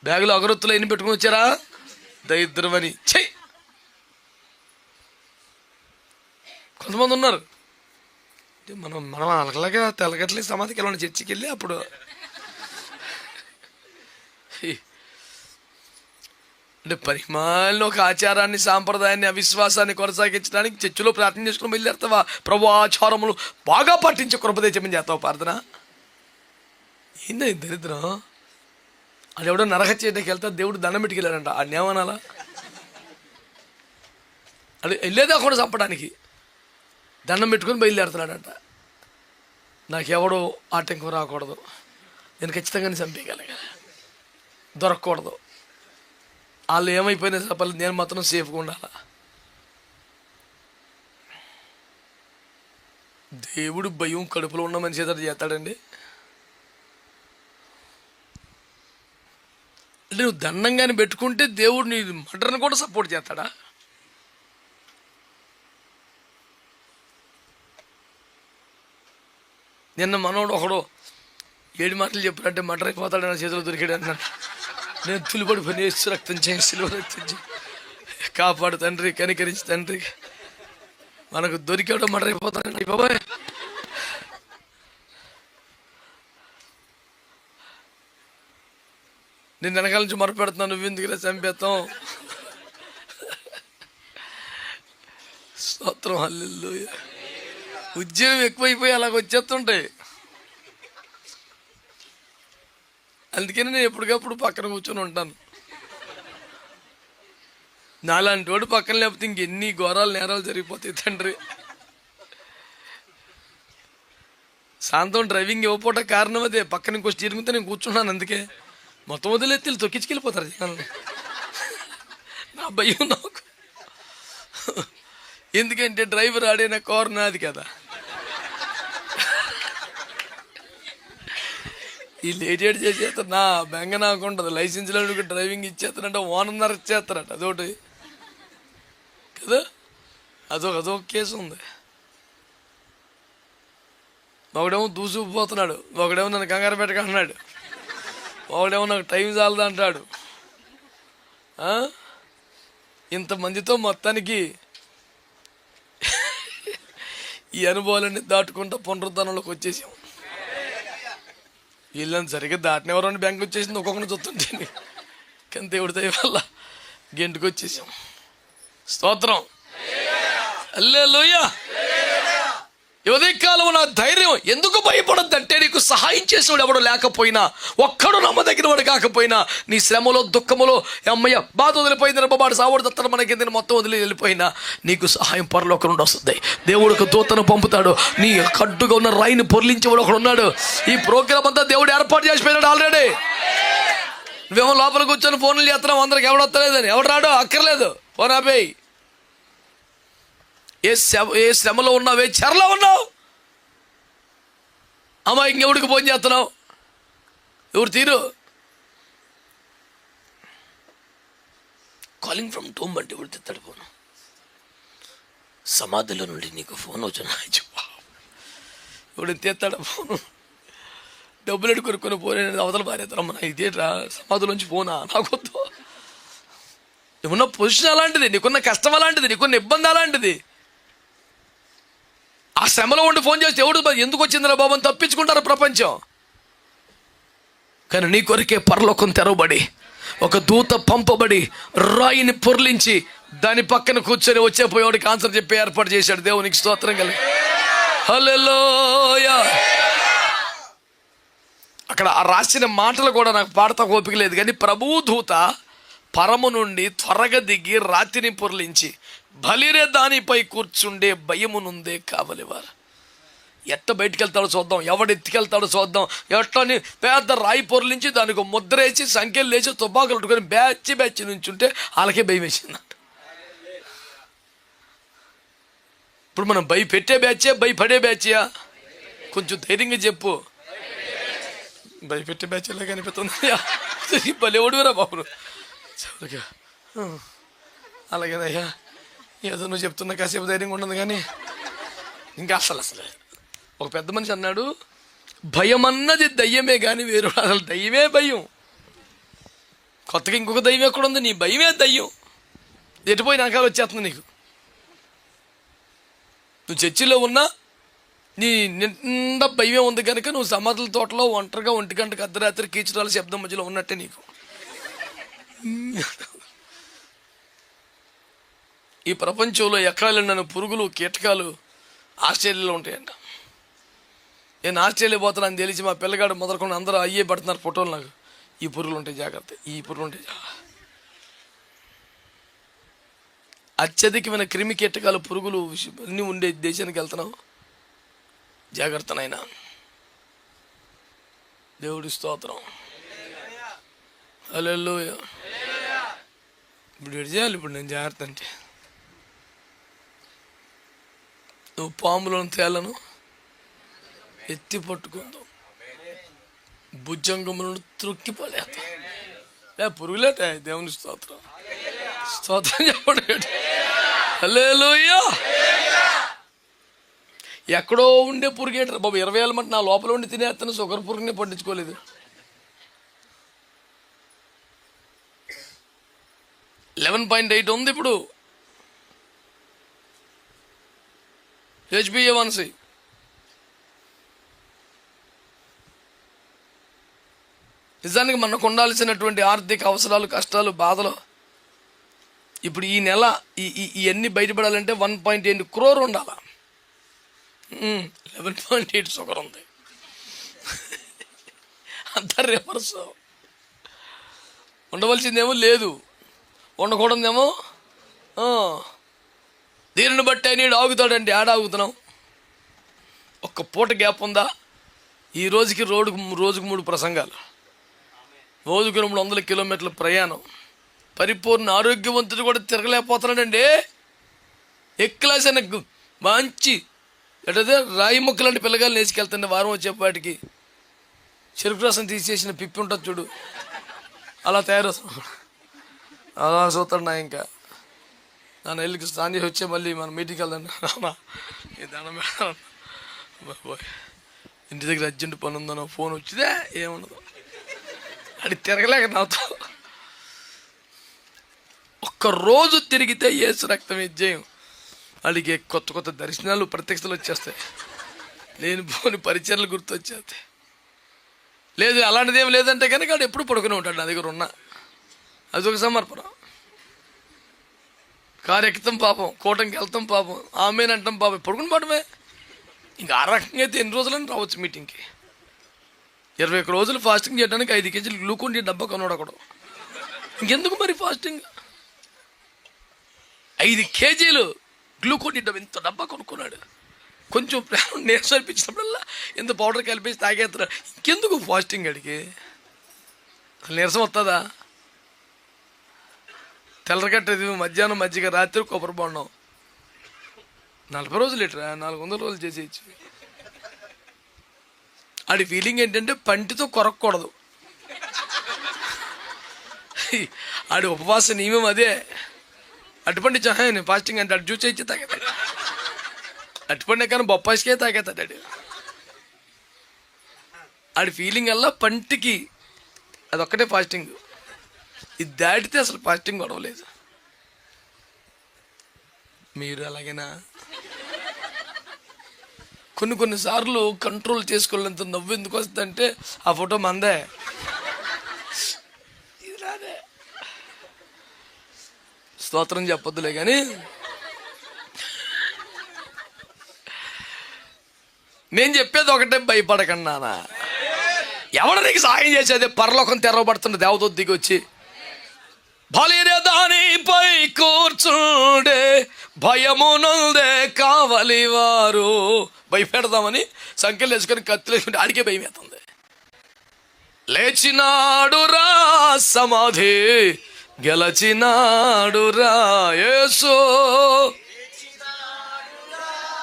బ్యాగులో అగరొత్తులు ఎన్ని పెట్టుకుని వచ్చారా? దరిద్రమని చెయ్యి. కొంతమంది ఉన్నారు మనం అలాగే తెల్లగట్లే సమాధికి వెళ్ళండి, చర్చికి వెళ్ళి అప్పుడు అంటే పరిమాణంలో ఒక ఆచారాన్ని, సాంప్రదాయాన్ని, అవిశ్వాసాన్ని కొనసాగించడానికి చర్చిలో ప్రార్థన చేసుకుని బయలుదేరుతావా? ప్రభు ఆచారములు బాగా పాటించే కృపదేశమని చేస్తావు ప్రార్థన. ఏంది దరిద్రం? అది ఎవడో నరహత్య చేయడానికి వెళ్తా దేవుడు దండం పెట్టుకు వెళ్ళాడంట. ఆ న్యామనాలా అది వెళ్ళేదా కూడా చంపడానికి దండం పెట్టుకొని బయలుదేరుతున్నాడంట. నాకెవడో ఆటంకం రాకూడదు, నేను ఖచ్చితంగానే చంపేయగలగాలి, దొరకకూడదు, వాళ్ళు ఏమైపోయినా చెప్పలేదు, నేను మాత్రం సేఫ్గా ఉండాలి. దేవుడు భయం కడుపులో ఉన్న మనిషి ఏదో చేస్తాడండి. అంటే నువ్వు దండంగానే పెట్టుకుంటే దేవుడు నీ మటర్ని కూడా సపోర్ట్ చేస్తాడా? నిన్న మనోడు ఒకడు 7 మాటలు చెప్పాడంటే మటర్ అయిపోతాడు, నా చేతిలో దొరికాడు అన్నాడు. నేను తులిపడిపోయిన యేసు రక్తం చేయి, సిలువ రక్తం చేయి, కాపాడు తండ్రి, కనికరించి తండ్రి, మనకు దొరికాడు మటర్ అయిపోతాడండి బాబాయ్. నేను వెనకాల నుంచి మొరపెడుతున్నాను, నువ్వు ఎందుకు చంపేస్తాం. స్తోత్రం హల్లెలూయా. ఉద్యోగం ఎక్కువైపోయి అలాగ వచ్చేస్తుంటాయి. అందుకని నేను ఎప్పటికప్పుడు పక్కన కూర్చొని ఉంటాను. నాలాంటి వాడు పక్కన లేకపోతే ఇంకెన్ని ఘోరాలు నేరాలు జరిగిపోతాయి తండ్రి. శాంతం డ్రైవింగ్ ఇవ్వకపోవట కారణం అదే. పక్కన ఇంకో స్టీరింగ్తో నేను కూర్చున్నాను, అందుకే మొత్తం వదిలేత్తి తొక్కించుకెళ్ళిపోతారు జనాలు. నా భయం నాకు, ఎందుకంటే డ్రైవర్ ఆడిన కారు నాది కదా. ఈ లేటెడ్ చేసేస్తారు, నా బెంగ నాకు ఉంటుంది. లైసెన్స్ లేని డ్రైవింగ్ ఇచ్చేస్తారంటే ఓనర్ ఇచ్చేస్తారట, అదొకటి కదా. అదొక కేసు ఉంది. ఒకడేమో దూసుకుపోతున్నాడు, ఒకడేమో నన్ను కంగారు పెట్టకంటున్నాడు, ఒకడేమో నాకు టైం చాలదు అంటాడు. ఇంతమందితో మొత్తానికి ఈ అనుభవాలన్నీ దాటుకుంటూ పునరుద్ధరణలోకి వచ్చేసాం. వీళ్ళని సరిగ్గా దాటినెవరని బ్యాంక్ వచ్చేసింది, ఒక్కొక్కరిని చూస్తుంటే. కానీ దేవుడి దయ వల్ల గెంటుకు వచ్చేసాం. స్తోత్రం హల్లెలూయా. ఉదయకాలం నా ధైర్యం ఎందుకు భయపడద్దంటే, నీకు సహాయం చేసేవాడు ఎవడు లేకపోయినా, ఒక్కడు నమ్మదగిన వాడు కాకపోయినా, నీ శ్రమలో దుఃఖములో అమ్మయ్య బాధ వదిలిపోయింది, రబ్బబాడు సావుడు దత్తను మనకి మొత్తం వదిలి వెళ్ళిపోయినా నీకు సహాయం పరలోకం నుండి వస్తుంది. దేవుడికి దూతను పంపుతాడు. నీ కడ్డుగా ఉన్న రాయిని పొర్లించేవాడు ఒకడు ఉన్నాడు. ఈ ప్రోగ్రామ్ అంతా దేవుడు ఏర్పాటు చేసిపోయినాడు ఆల్రెడీ. నువ్వేమో లోపల కూర్చొని ఫోన్లు చేస్తున్నావు, అందరికి ఎవడు వస్తలేదని. ఎవడు రాడో అక్కర్లేదు, ఫోన్ ఆపేయి. ఏ శ్రమలో ఉన్నావు, ఏ చెరలో ఉన్నావు, అమ్మా ఇంకెవడికి ఫోన్ చేస్తున్నావు, ఎవరు తీరు. కాలింగ్ ఫ్రమ్ టోమ్ అంటే ఎవడు తెస్తాడు ఫోను. సమాధిలో నుండి నీకు ఫోన్ వచ్చిన ఇప్పుడు తెస్తాడు ఫోను, డబ్బులు ఎడు కొనుక్కొని పోనీ అవతల పారేస్తారమ్మా, ఇదేట్రా సమాధిలోంచి పోనా, నాకొద్దు. నీకున్న పొజిషన్ అలాంటిది, నీకున్న కష్టం అలాంటిది, నీకున్న ఇబ్బంది అలాంటిది. ఆ శ్రమలో ఉండి ఫోన్ చేస్తే ఎవడు ఎందుకు వచ్చిందిరా బాబు అని తప్పించుకుంటారు ప్రపంచం. కానీ నీ కొరికే పరలోకం తెరవబడి, ఒక దూత పంపబడి రాయిని పొర్లించి దాని పక్కన కూర్చొని వచ్చే పోయేవాడికి ఆన్సర్ చెప్పి ఏర్పాటు చేశాడు. దేవునికి స్తోత్రం కలిగి. హల్లెలూయా. అక్కడ ఆ రాసిన మాటలు కూడా నాకు పాడతా ఓపిక లేదు, కానీ ప్రభువు దూత పరము నుండి త్వరగా దిగి రాతిని పొర్లించి బలిరే దానిపై కూర్చుండే భయమునుందే కావలివారు. ఎట్ట బయటికి వెళ్తాడో చూద్దాం, ఎవడు ఎత్తికెళ్తాడో చూద్దాం, ఎట్లని పెద్ద రాయి పొరలించి దానికి ముద్రేసి సంఖ్యలు లేచి తుపాకులు పట్టుకొని బ్యాచ్ నుంచి ఉంటే వాళ్ళకే భయం వేసిందంట. ఇప్పుడు మనం భయపెట్టే బ్యాచే భయపడే బ్యాచ్యా? కొంచెం ధైర్యంగా చెప్పు. భయపెట్టే బ్యాచ్ ఎలా కనిపిస్తుంది? భలేవాడురా బాబు. అలాగేనయ్యా, ఏదో నువ్వు చెప్తున్నా కాసేపు ధైర్యంగా ఉండదు, కానీ ఇంకా అసలు ఒక పెద్ద మనిషి అన్నాడు, భయం అన్నది దయ్యమే కానీ వేరు, అసలు దయ్యమే భయం. కొత్తగా ఇంకొక దయ్యం ఎక్కడ ఉంది? నీ భయమే దయ్యం. ఎటుపోయి నరకాలు వచ్చేస్తుంది నీకు. నువ్వు చర్చిలో ఉన్నా నీ నిండా భయమే ఉంది కనుక నువ్వు సమాధుల తోటలో ఒంటరిగా 1 గంటకు అర్ధరాత్రి కీచురాల శబ్దం మధ్యలో ఉన్నట్టే నీకు. ఈ ప్రపంచంలో ఎక్కడ నన్ను పురుగులు కీటకాలు ఆస్ట్రేలియాలో ఉంటాయంట. నేను ఆస్ట్రేలియా పోతానని తెలిసి మా పిల్లగాడు మొదలుకొని అందరూ అయ్యే పడుతున్నారు ఫోటోలు. నాకు ఈ పురుగులు ఉంటాయి జాగ్రత్త, ఈ పురుగులు ఉంటాయి అత్యధికమైన క్రిమి కీటకాలు పురుగులు అన్నీ ఉండే దేశానికి వెళ్తున్నావు, జాగ్రత్త నాయనా. దేవుడి స్తోత్రం. హల్లెలూయా. ఇప్పుడు ఎటు చేయాలి? ఇప్పుడు నేను జాగ్రత్త అంటే నువ్వు పాములను తేలను ఎత్తి పట్టుకుందాం, భుజంగములను త్రొక్కి పడేస్తాం. పురుగులేట. దేవుని స్తోత్రం. స్తోత్రం చెప్పండి. హల్లెలూయా. ఎక్కడో ఉండే పురుగేటారు బాబు. 20,000 మంది నా లోపల ఉండి తినేస్తాను, షుగర్ పురుగుని పట్టించుకోలేదు. $11.8 ఉంది ఇప్పుడు HbA1c. నిజానికి మనకు ఉండాల్సినటువంటి ఆర్థిక అవసరాలు, కష్టాలు, బాధలు ఇప్పుడు ఈ నెల ఇవన్నీ బయటపడాలంటే 1.8 crore ఉండాలా. 11.8 షుగర్ ఉంది. అంతా రివర్స్. ఉండవలసిందేమో లేదు, ఉండకూడదేమో. దీనిని బట్టి ఆయన ఆగుతాడండి. ఆడ ఆగుతున్నాం. ఒక్క పూట గ్యాప్ ఉందా? ఈ రోజుకి రోజుకు 3 ప్రసంగాలు, రోజుకు 200 కిలోమీటర్ల ప్రయాణం. పరిపూర్ణ ఆరోగ్యవంతుడు కూడా తిరగలేకపోతున్నాడండి. ఎక్లాస్ అనే మంచి ఎటదే రాయి మొక్కలాంటి పిల్లగాలు నేసుకెళ్తుండే వారం వచ్చేపాటికి చెరుకు రసం తీసేసిన పిప్పి ఉంటుంది చూడు, అలా తయారవుతాడు. అలా చూస్తాడు నా. ఇంకా నన్ను వెళ్ళి స్నానం చేసి వచ్చే మళ్ళీ మనం మీటింగ్కి వెళ్దాం. దండం బాబోయ్, ఇంటి దగ్గర అర్జెంట్ పని ఉందనో ఫోన్ వచ్చిదే ఏముండదు. అది తిరగలేక నాతో. ఒక్కరోజు తిరిగితే యేసు రక్తం విజయం. అడిగే కొత్త కొత్త దర్శనాలు, ప్రత్యక్షలు వచ్చేస్తాయి. లేనిపోని పరిచయాలు గుర్తొచ్చేస్తాయి. లేదు అలాంటిది ఏం లేదంటే కనుక వాడు ఎప్పుడు పడుకుని ఉంటాడు. నా దగ్గర ఉన్నా అదొక సమర్పణ. కారు ఎక్కుతాం పాపం, కూటంకి వెళ్తాం పాపం, ఆమెనంటాం పాపం, పడుకుని పాటమే. ఇంకా ఆ రకంగా అయితే ఎన్ని రోజులని రావచ్చు మీటింగ్కి. 21 రోజులు ఫాస్టింగ్ చేయడానికి 5 కేజీలు గ్లూకోన్ డి డబ్బా కొన్నాడు ఒకడు. ఇంకెందుకు మరి ఫాస్టింగ్? 5 కేజీలు గ్లూకోన్ డి డబ్బా, ఇంత డబ్బా కొనుక్కున్నాడు. కొంచెం నీరసం అనిపించినప్పుడల్లా ఇంత పౌడర్ కలిపేసి తాగేస్తున్నాడు. ఇంకెందుకు ఫాస్టింగ్? అడిగి నీరసం వస్తుందా? తెల్లగట్టది మధ్యాహ్నం మజ్జిగ, రాత్రి కొబ్బరి బొండం. 40 రోజులు ఇట్రా 400 రోజులు చేసేయచ్చు. ఆడి ఫీలింగ్ ఏంటంటే పంటితో కొరకూడదు. ఆడి ఉపవాస నియమం అదే. అటుపండి నేను ఫాస్టింగ్ అంటే అటు జ్యూస్ ఇచ్చి తాగేతాడు. అటుపండి కానీ బొప్పాయికే తాగేతాడు. ఆడి ఫీలింగ్ అలా పంటికి అదొక్కటే ఫాస్టింగ్. ఇది దాటితే అసలు ఫాస్టింగ్ గొడవలేదు. మీరు అలాగేనా? కొన్నిసార్లు కంట్రోల్ చేసుకోలేంత నవ్వు ఎందుకు వస్తుందంటే ఆ ఫోటో మందే, ఇది రాదే. స్తోత్రం చెప్పొద్దులే కానీ నేను చెప్పేది ఒకటే, భయపడకండి నాన్న. ఎవడ నీకు సాయం చేసేది? పరలోకం తెరవబడుతున్న దేవత దిగి వచ్చి బలిరే దానిపై కూర్చుండే భయమునుందే కావలి వారు. భయపెడదామని సంఖ్యలు వేసుకొని కత్తులు వేసుకుంటే ఆడికే భయం వేస్తుంది. లేచినాడురా సమాధి గెలచినాడురా యేసు.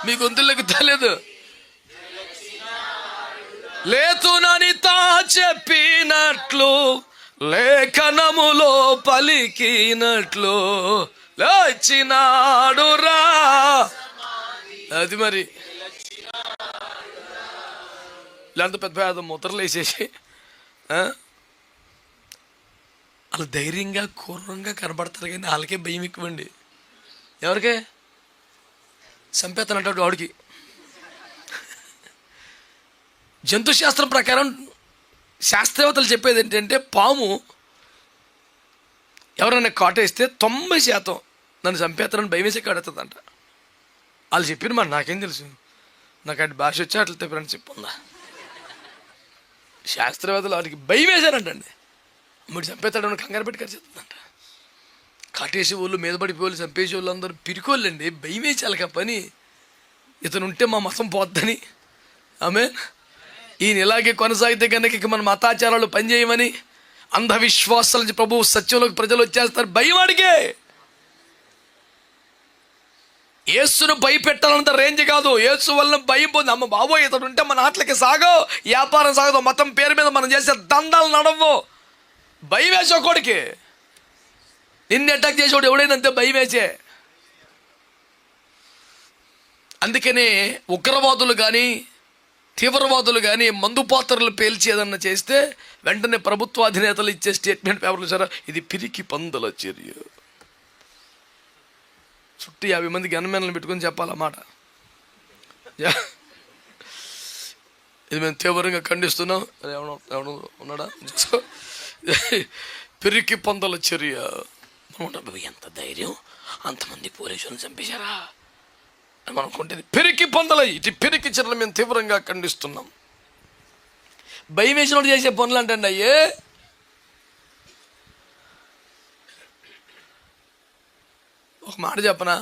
మీ గొంతులకు తెలియదు. లేతునని తా చెప్పినట్లు లేఖనములో పలికినట్లు లేచినాడురా. అది మరి లేదంత పెద్ద పెద్ద ముద్రలు వేసేసి వాళ్ళు ధైర్యంగా క్రూరంగా కనబడతారు కానీ వాళ్ళకే భయం ఎక్కువండి. ఎవరికే? చంపేస్తానంటాడు వాడికి. జంతు శాస్త్రం ప్రకారం శాస్త్రవేత్తలు చెప్పేది ఏంటంటే, పాము ఎవరైనా కాటేస్తే 90% నన్ను చంపేస్తారని భయం వేసే కాడేస్తుందంట. వాళ్ళు చెప్పిన మరి నాకేం తెలుసు, నాకు అటు భాష వచ్చి అట్లా చెప్పారని చెప్పుందా. శాస్త్రవేత్తలు వారికి భయం వేశారంటండి. మీరు చంపేస్తాడని కంగారు పెట్టి కరిచేస్తుందంట. కాటేసే వాళ్ళు, మీద పడిపోయే వాళ్ళు, చంపేసే వాళ్ళు అందరూ పిరికోళ్ళండి. భయం వేసాలి పని. ఇతను ఉంటే మా మతం పోద్దని. ఆమె ఈయన ఇలాగే కొనసాగితే కనుక ఇక మన మతాచారాలు పనిచేయమని అంధవిశ్వాసాల నుంచి ప్రభువు సత్యంలోకి ప్రజలు వచ్చేస్తారు. భయం అడిగే. యేసును భయపెట్టాలంత రేంజ్ కాదు. యేసు వల్ల భయం పోతుంది. అమ్మ బాబోయ్ ఇతడు ఉంటే మన ఆటలకి సాగో, వ్యాపారం సాగదు, మతం పేరు మీద మనం చేసే దందాలు నడవు. భయం వేసే ఒకడికి నిన్ను అటాక్ చేసేవాడు ఎవడైనంతే భయం వేసే. అందుకనే ఉగ్రవాదులు కానీ తీవ్రవాదులు కానీ మందు పాత్రలు పేల్చి ఏదన్నా చేస్తే వెంటనే ప్రభుత్వ అధినేతలు ఇచ్చే స్టేట్మెంట్ పేపర్లు సారా, ఇది పిరికి పందుల చర్య. చుట్టూ 50 మందికి గన్మెన్లను పెట్టుకొని చెప్పాలన్నమాట. ఇది మేము తీవ్రంగా ఖండిస్తున్నాం. ఎవడో ఉన్నాడా? పిరికి పందుల చర్య. ఎంత ధైర్యం, అంతమంది పోలీసులను చంపేశారా అని మనం అనుకుంటుంది. పిరికి పందుల ఇటు పిరికి చర్యలు మేము తీవ్రంగా ఖండిస్తున్నాం. భయం వేసినోడు చేసే పనులు అంటే అయ్యే. ఒక మాట చెప్పనా,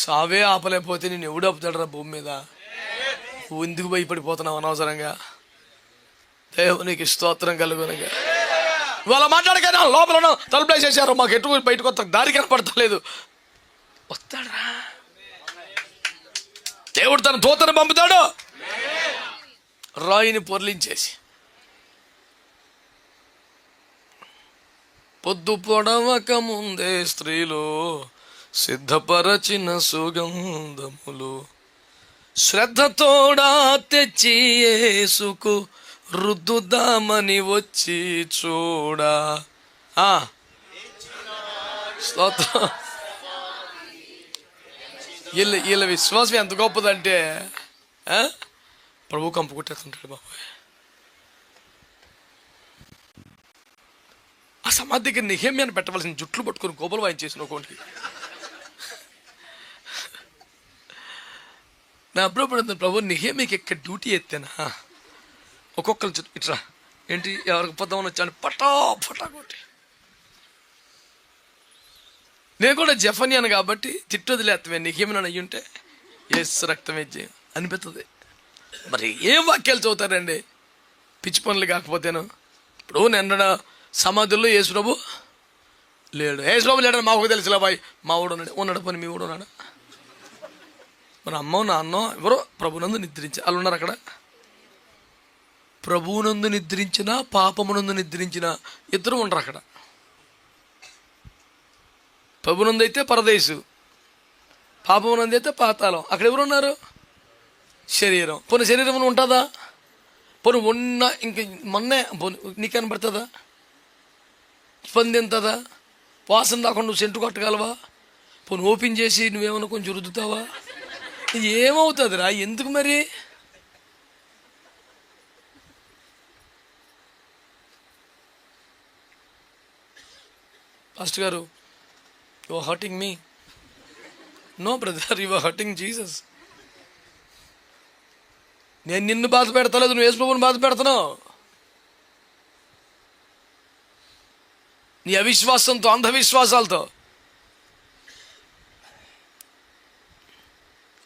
సావే ఆపలేకపోతే నేను ఎవడు ఆపుతాడరా భూమి మీద? నువ్వు ఎందుకు భయపడిపోతున్నావు అనవసరంగా? దేవునికి స్తోత్రం కలుగునగా. ఇవాళ మాట్లాడగానే లోపల తలుపులేసేసారు, మాకు ఎటు బయటకు వస్తా దారి కనపడతలేదు. వస్తాడరా దేవుడు, తన దూతను పంపుతాడు రాయిని పొర్లించేసి. పొద్దు పొడవక ముందే స్త్రీలు సిద్ధపరచిన సుగంధములు శ్రద్ధతోడా తెచ్చి యేసుకు రుద్దుదామని వచ్చి చూడా. స్తోత్రం. వీళ్ళ విశ్వాసం ఎంత గొప్పదంటే ప్రభు కంపు కొట్టేస్తుంటాడు బాబు. ఆ సమాధికి నెహెమ్యాను పెట్టవలసిన జుట్లు పట్టుకొని గోబలు వాయించేసిన ఒకటి. నా అప్పుడు ప్రభు నెహెమ్యాకి ఎక్కడ డ్యూటీ ఎత్తానా, ఒక్కొక్కరు ఇట్లా ఏంటి ఎవరికి పొద్దామని వచ్చాను పటా పటా కొట్టి. నేను కూడా జఫన్యాను కాబట్టి తిట్టొదిలేస్తామే. నీకేమైనా అయ్యుంటే ఏసు రక్తమే అనిపిస్తుంది. మరి ఏం వాక్యాలు చదువుతారండి పిచ్చి పనులు కాకపోతేను. ఇప్పుడు నిన్న సమాధుల్లో యేసు ప్రభు లేడు. యేసు ప్రభు లేడని మాకు తెలుసులే బాయ్, మా ఊడు ఉన్నాడు పని మీ ఊడు ఉన్నాడు. మరి అమ్మో నాన్నో ఎవరో ప్రభునందు నిద్రించ వాళ్ళు ఉన్నారు అక్కడ. ప్రభువునందు నిద్రించిన పాపమునందు నిద్రించిన ఇద్దరు ఉండరు అక్కడ. ప్రభునందు అయితే పరదేశు, పాపమునందు అయితే పాతాళం. అక్కడ ఎవరున్నారు? శరీరం. పోనీ శరీరం ఉంటుందా? పోను ఉన్న ఇంక మొన్నే పోను నీకు కనబడుతుందా? ఇబ్బంది ఎంతదా? వాసన రాకుండా నువ్వు సెంటు కొట్టగలవా? పోను ఓపెన్ చేసి నువ్వేమన్నా కొంచెం రుద్దుతావా? ఏమవుతుందిరా? ఎందుకు మరి? పాస్టర్ గారు, you are hurting me. No brother, you are hurting Jesus. నేను నిన్ను బాధ పెడతలేదు, నువ్వు యేసు ప్రభువుని బాధ పెడుతున్నావు. నీ అవిశ్వాసంతో, అంధవిశ్వాసాలతో.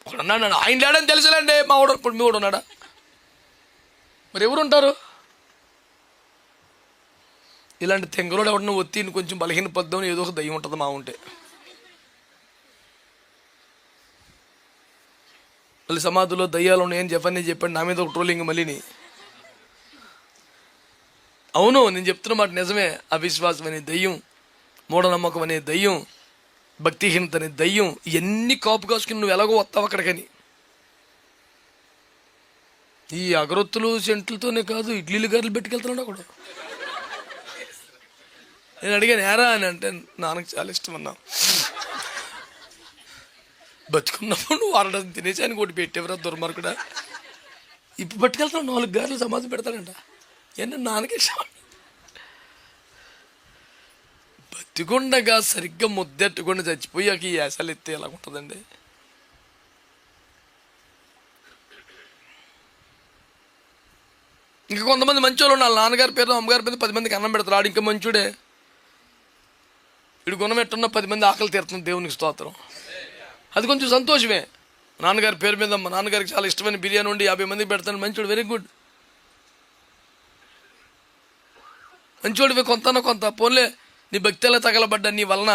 ఒకడున్నాడు, ఆయన లేడని తెలుసులేండి, మా వాడు. ఇప్పుడు మీ వాడు ఉన్నాడా? మరి ఎవరు ఉంటారు? ఇలాంటి తెంగరోడు ఎవడన్నా ఒత్తి కొంచెం బలహీన పద్దామని ఏదో ఒక దయ్యం ఉంటుంది మా ఉంటే. మళ్ళీ సమాధిలో దయ్యాలు ఉన్నాయని చెప్పని చెప్పండి, నా మీద ఒక ట్రోలింగ్ మళ్ళీని. అవును, నేను చెప్తున్న మాట నిజమే. అవిశ్వాసం అనే దయ్యం, మూఢనమ్మకం అనే దయ్యం, భక్తిహీనత అనే దయ్యం, ఇవన్నీ కాపు కాసుకుని నువ్వు ఎలాగో వస్తావు అక్కడికని. ఈ అగరొత్తులు సెంట్లతోనే కాదు, ఇడ్లీలు గారెలు పెట్టుకెళ్తున్నాడు అక్కడ. నేను అడిగాను ఏరా అని, అంటే నాన్నకు చాలా ఇష్టం అన్నా. బతుకున్నప్పుడు నువ్వు వారడం తినేసి అని ఒకటి పెట్టేవరా దుర్మార్గుడా. ఇప్పుడు పట్టుకెళ్తాను 4 గారెలు సమాధి పెడతాడంట. ఏంటంటే నాన్నకి ఇష్టం. బతికుండగా సరిగ్గా ముద్దెట్టుకుండా చచ్చిపోయాక ఈ యాసలు ఎత్తే ఎలా ఉంటుందండి? ఇంకా కొంతమంది మంచి వాళ్ళు ఉన్నారు, నాన్నగారి పేరు అమ్మగారి పేరు 10 మందికి అన్నం పెడతారు. ఆడు ఇంకా మంచుడే. వీడు గుణం ఎట్టున్న 10 మంది ఆకలి తీరుతుంది, దేవునికి స్తోత్రం. అది కొంచెం సంతోషమే. నాన్నగారి పేరు మీద మా నాన్నగారికి చాలా ఇష్టమైన బిర్యానీ ఉండి 50 మందికి పెడతాను, మంచోడు, వెరీ గుడ్. మంచోడివే కొంత పోన్లే. నీ భక్తి ఎలా తగలబడ్డా నీ వలన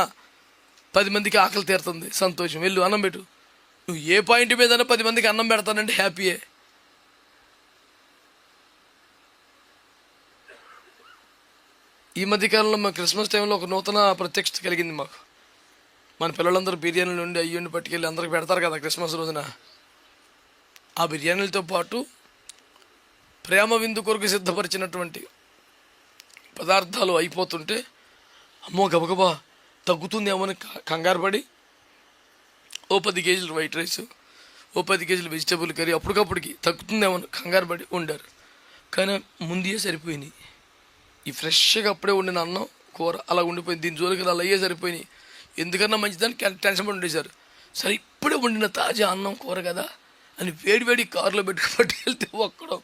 10 మందికి ఆకలి తీరుతుంది, సంతోషం. వెళ్ళు అన్నం పెట్టు. నువ్వు ఏ పాయింట్ మీద 10 మందికి అన్నం పెడతానంటే హ్యాపీయే. ఈ మధ్యకాలంలో మా క్రిస్మస్ టైంలో ఒక నూతన ప్రత్యక్షత కలిగింది మాకు. మన పిల్లలందరూ బిర్యానీలు ఉండి అయ్యుండి పట్టుకెళ్ళి అందరికి పెడతారు కదా క్రిస్మస్ రోజున. ఆ బిర్యానీలతో పాటు ప్రేమ విందు కొరకు సిద్ధపరిచినటువంటి పదార్థాలు అయిపోతుంటే, అమ్మో గబగబా తగ్గుతుందేమో అని కంగారు పడి ఓ 10 కేజీలు వైట్ రైస్, ఓ 10 కేజీలు వెజిటబుల్ కర్రీ అప్పటికప్పటికి తగ్గుతుందేమో కంగారు పడి వండారు. కానీ ముందే సరిపోయినాయి. ఈ ఫ్రెష్గా అప్పుడే వండిన అన్నం కూర అలా ఉండిపోయింది. దీని జోలికి అలా అయ్యే సరిపోయినాయి. ఎందుకన్నా మంచిదని టెన్షన్ పడి ఉండేశారు. సరే ఇప్పుడే వండిన తాజా అన్నం కూర కదా అని వేడి కారులో పట్టుకెళ్తే ఒక్కడం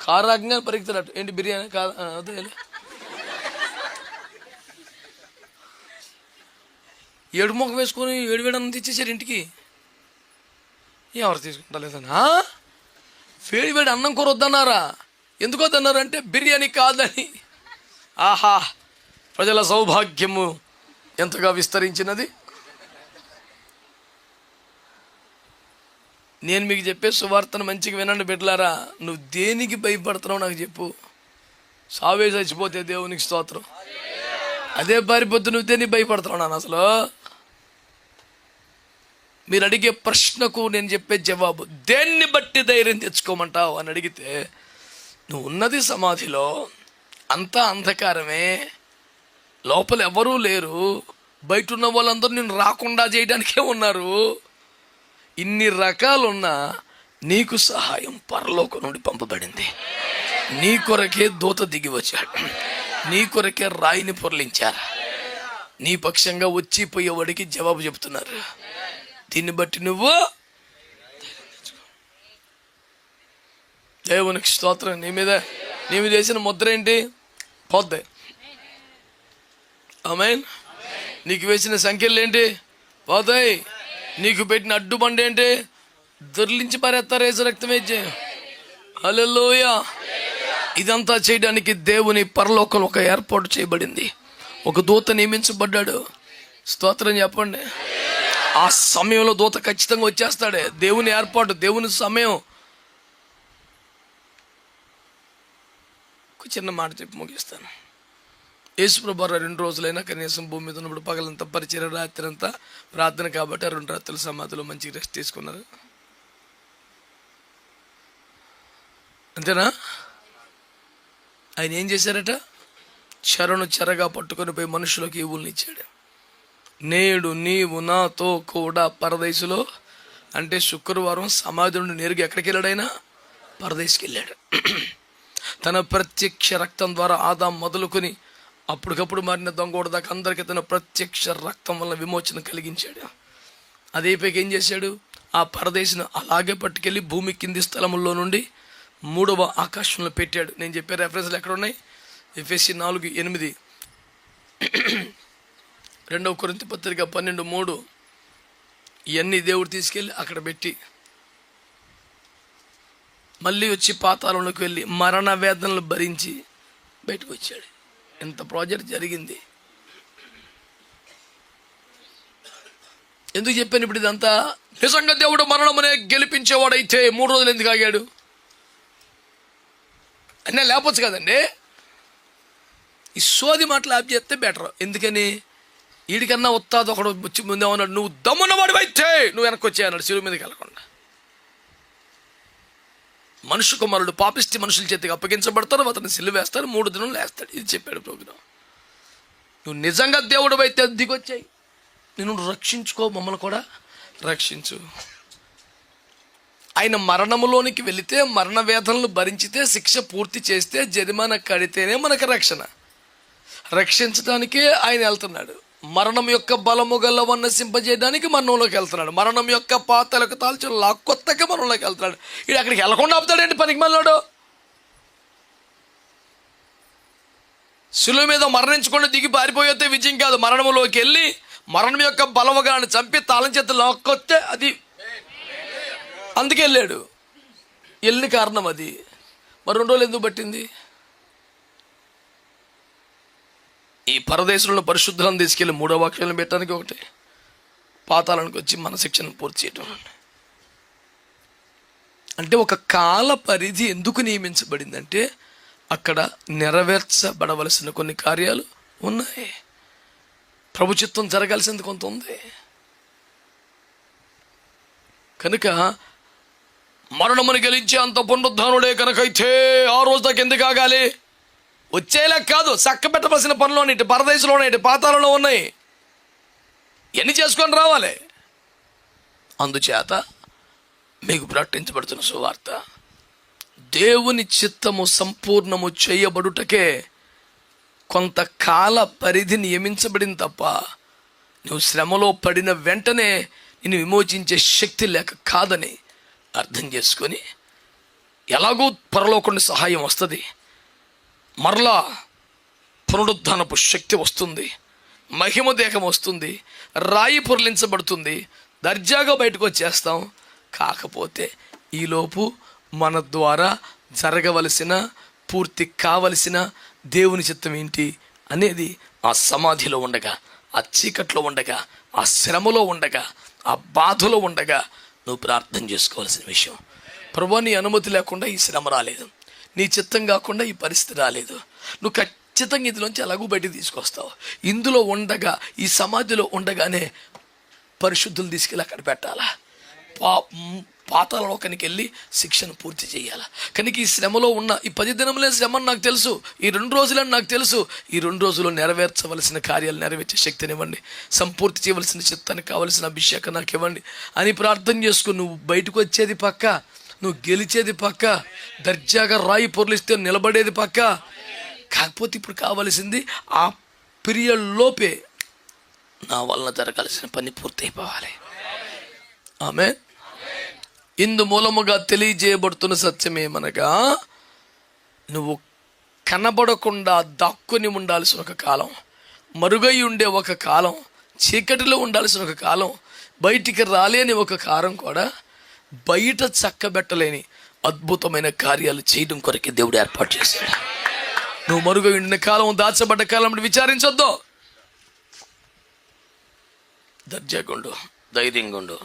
కారు రాకంగా పరిగెత్తాడు. ఏంటి బిర్యానీ కాదు అదే. ఏడు ముఖం వేసుకొని వేడి అన్నం తెచ్చేసారు ఇంటికి. ఎవరు తీసుకుంటా లేదన్నా? వేడి అన్నం కూర వద్దన్నారా? ఎందుకు వద్దన్నారంటే బిర్యానీ కాదని. ఆహా, ప్రజల సౌభాగ్యము ఎంతగా విస్తరించినది. నేను మీకు చెప్పే సువార్తను మంచిగా వినండి బిడ్డలారా. నువ్వు దేనికి భయపడుతున్నావు నాకు చెప్పు. సావే చచ్చిపోతే దేవునికి స్తోత్రం. అదే పారిపోతే నువ్వు దేనికి భయపడుతున్నావు నాన్న? అసలు మీరు అడిగే ప్రశ్నకు నేను చెప్పే జవాబు, దేన్ని బట్టి ధైర్యం తెచ్చుకోమంటావు అని అడిగితే, నువ్వు ఉన్నది సమాధిలో, అంతా అంధకారమే, లోపల ఎవరూ లేరు, బయట ఉన్న వాళ్ళందరూ నేను రాకుండా చేయడానికే ఉన్నారు. ఇన్ని రకాలున్నా నీకు సహాయం పరలోకం నుండి పంపబడింది. నీ కొరకే దూత దిగి వచ్చాడు, నీ కొరకే రాయిని పొరలించారు, నీ పక్షంగా వచ్చిపోయేవాడికి జవాబు చెప్తున్నారు. దీన్ని బట్టి నువ్వు దేవునికి స్తోత్రం. నీ మీద వేసిన ముద్ర ఏంటి? పోద్ది. ఆమేన్. నీకు వేసిన సంఖ్యలు ఏంటి? పోతాయి. నీకు పెట్టిన అడ్డుబండి ఏంటి? దొర్లించి పారేస్తారు యేసు రక్తమే. హల్లెలూయా. ఇదంతా చేయడానికి దేవుని పరలోకంలో ఒక ఏర్పాటు చేయబడింది. ఒక దూత నియమించబడ్డాడు. స్తోత్రం చెప్పండి. ఆ సమయంలో దూత ఖచ్చితంగా వచ్చేస్తాడే. దేవుని ఏర్పాటు, దేవుని సమయం. ఒక చిన్న మాట చెప్పి ముగిస్తాను. యేసుప్రభు 2 రోజులైనా కనీసం భూమి మీద ఉన్నప్పుడు పగలంతా పరిచయం, రాత్రి అంతా ప్రార్థన. కాబట్టి 2 రాత్రుల సమాధిలో మంచి రెస్ట్ తీసుకున్నారు. అంతేనా? ఆయన ఏం చేశారట? చెరను చెరగా పట్టుకొని పోయి మనుషులకు ఈవుల్ని ఇచ్చాడు. నేడు నీవు నాతో కూడా పరదేశులో, అంటే శుక్రవారం సమాధి నుండి నేరుగా ఎక్కడికి వెళ్ళాడైనా? పరదేశికి వెళ్ళాడు. తన ప్రత్యక్ష రక్తం ద్వారా ఆదాం మొదలుకొని అప్పటికప్పుడు మారిన దొంగోడు దాకా అందరికీ తన ప్రత్యక్ష రక్తం వల్ల విమోచన కలిగించాడు. అదేపైకి ఏం చేశాడు? ఆ పరదేశిని అలాగే పట్టుకెళ్ళి భూమి కింది స్థలముల్లో నుండి 3వ ఆకాశంలో పెట్టాడు. నేను చెప్పే రెఫరెన్స్లు ఎక్కడ ఉన్నాయి? ఎఫెసీ 4:8, 2 కొరింథీ పత్రిక 12:3. ఇవన్నీ దేవుడు తీసుకెళ్ళి అక్కడ పెట్టి మళ్ళీ వచ్చి పాతాళంలోకి వెళ్ళి మరణ వేదనలు భరించి బయటకు వచ్చాడు. ఎంత ప్రాజెక్ట్ జరిగింది. ఎందుకు చెప్పాను ఇప్పుడు ఇదంతా? నిజంగా దేవుడు మరణమునే గెలిపించేవాడైతే 3 రోజులు ఎందుకు ఆగాడు? అన్నీ లేపొచ్చు కదండి. ఈ సోది మాటలు ఆప్ చేస్తే బెటర్. ఎందుకని? వీడికన్నా ఉత్తాది ఒకడు వచ్చి ముందేమన్నాడు, నువ్వు దమ్మున్నవాడు అయితే నువ్వు వెనక్కి వచ్చే అన్నాడు, శిలువ మీదకి వెళ్ళకుండా. మనుషు కుమారుడు పాపిష్టి మనుషుల చేతికి అప్పగించబడతారు, అతను సిలువ వేస్తారు, 3 దినాలు వేస్తాడు. ఇది చెప్పాడు ప్రోగ్రాం. నువ్వు నిజంగా దేవుడు అయితే దిగొచ్చాయి, నేను రక్షించుకో, మమ్మల్ని కూడా రక్షించు. ఆయన మరణములోనికి వెళితే, మరణ వేదనలు భరించితే, శిక్ష పూర్తి చేస్తే, జరిమానా కడితేనే మనకు రక్షణ. రక్షించడానికే ఆయన వెళ్తున్నాడు. మరణం యొక్క బలము గలవన్న సింపజేయడానికి మరణంలోకి వెళ్తున్నాడు. మరణం యొక్క పాతలకు తాల్చి లాక్కొత్తగా మరణంలోకి వెళ్తున్నాడు. ఇది అక్కడికి వెళ్ళకుండా ఆపుతాడేంటి పనికి మళ్ళాడు? శిలువ మీద మరణించకుండా దిగి పారిపోతే విజయం కాదు. మరణంలోకి వెళ్ళి మరణం యొక్క బలముగాన్ని చంపి తాళం చేత లాక్కొస్తే అది, అందుకే వెళ్ళాడు. వెళ్ళిన కారణం అది. మరి 2 రోజులు ఎందుకు పట్టింది? ఈ పరదేశంలో పరిశుద్ధులను తీసుకెళ్ళి 3వ వాక్యాలను పెట్టడానికి ఒకటి, పాతాళానికి వచ్చి మన శిక్షను పూర్తి చేయడం. అంటే ఒక కాల పరిధి ఎందుకు నియమించబడిందంటే అక్కడ నెరవేర్చబడవలసిన కొన్ని కార్యాలు ఉన్నాయి. ప్రభు చిత్తం జరగాల్సింది కొంత ఉంది. కనుక మరణమును గెలించే అంత పునరుద్ధానుడే కనుకైతే ఆ రోజు దాకా ఎందుకు ఆగాలి? వచ్చేలా కాదు, చక్క పెట్టవలసిన పనులు ఇటు పరదేశంలో ఇటు పాతాళంలో ఉన్నాయి. ఎన్ని చేసుకొని రావాలి. అందుచేత మీకు ప్రకటించబడుతున్న సువార్త, దేవుని చిత్తము సంపూర్ణము చేయబడుటకే కొంతకాల పరిధి నియమించబడింది తప్ప నువ్వు శ్రమలో పడిన వెంటనే నిన్ను విమోచించే శక్తి లేక కాదని అర్థం చేసుకొని, ఎలాగూ పరలోకండి సహాయం వస్తుంది, మరలా పునరుద్ధానపు శక్తి వస్తుంది, మహిమ దేహం వస్తుంది, రాయి పొరలించబడుతుంది, దర్జాగా బయటకు వచ్చేస్తాం. కాకపోతే ఈలోపు మన ద్వారా జరగవలసిన, పూర్తి కావలసిన దేవుని చిత్తం ఏంటి అనేది ఆ సమాధిలో ఉండగా, ఆ చీకట్లో ఉండగా, ఆ శ్రమలో ఉండగా, ఆ బాధలో ఉండగా నువ్వు ప్రార్థన చేసుకోవాల్సిన విషయం. ప్రభువా, నీ అనుమతి లేకుండా ఈ శ్రమ రాలేదు, నీ చిత్తం కాకుండా ఈ పరిస్థితి రాలేదు, నువ్వు ఖచ్చితంగా ఇందులోంచి ఎలాగూ బయటికి తీసుకొస్తావు. ఇందులో ఉండగా, ఈ సమాధిలో ఉండగానే పరిశుద్ధులు తీసుకెళ్ళి అక్కడ పెట్టాలా, పాతాళలోకానికి వెళ్ళి శిక్షను పూర్తి చేయాలి. కనుక ఈ శ్రమలో ఉన్న ఈ 10 దినములే శ్రమ అని నాకు తెలుసు, ఈ 2 రోజులని నాకు తెలుసు. ఈ 2 రోజుల్లో నెరవేర్చవలసిన కార్యాలు నెరవేర్చే శక్తినివ్వండి, సంపూర్తి చేయవలసిన చిత్తానికి కావలసిన అభిషేకం నాకు ఇవ్వండి అని ప్రార్థన చేసుకుని నువ్వు బయటకు వచ్చేది పక్క, నువ్వు గెలిచేది పక్క, దర్జాగా రాయి పొరలిస్తే నిలబడేది పక్క. కాకపోతే ఇప్పుడు కావలసింది ఆ పీరియడ్ లోపే నా వలన జరగాల్సిన పని పూర్తయిపోవాలి. ఆమె ఇందు మూలముగా తెలియజేయబడుతున్న సత్యమేమనగా, నువ్వు కనబడకుండా దాక్కుని ఉండాల్సిన ఒక కాలం, మరుగై ఉండే ఒక కాలం, చీకటిలో ఉండాల్సిన ఒక కాలం, బయటికి రాలేని ఒక కాలం కూడా బయట చక్కబెట్టలేని అద్భుతమైన కార్యాలు చేయడం కొరకే దేవుడు ఏర్పాటు చేశాడు. నువ్వు మరుగై ఉండిన కాలం, దాచబడ్డ కాలం విచారించొద్దు. దర్జాగుండు, ధైర్యంగుండు,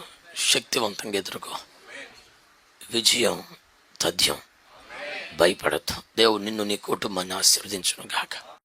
శక్తివంతంగా ఎదుర్కో. విజయం తథ్యం. భయపడద్దు. దేవుడు నిన్ను, నీ కుటుంబాన్ని ఆశీర్వదించును గాక.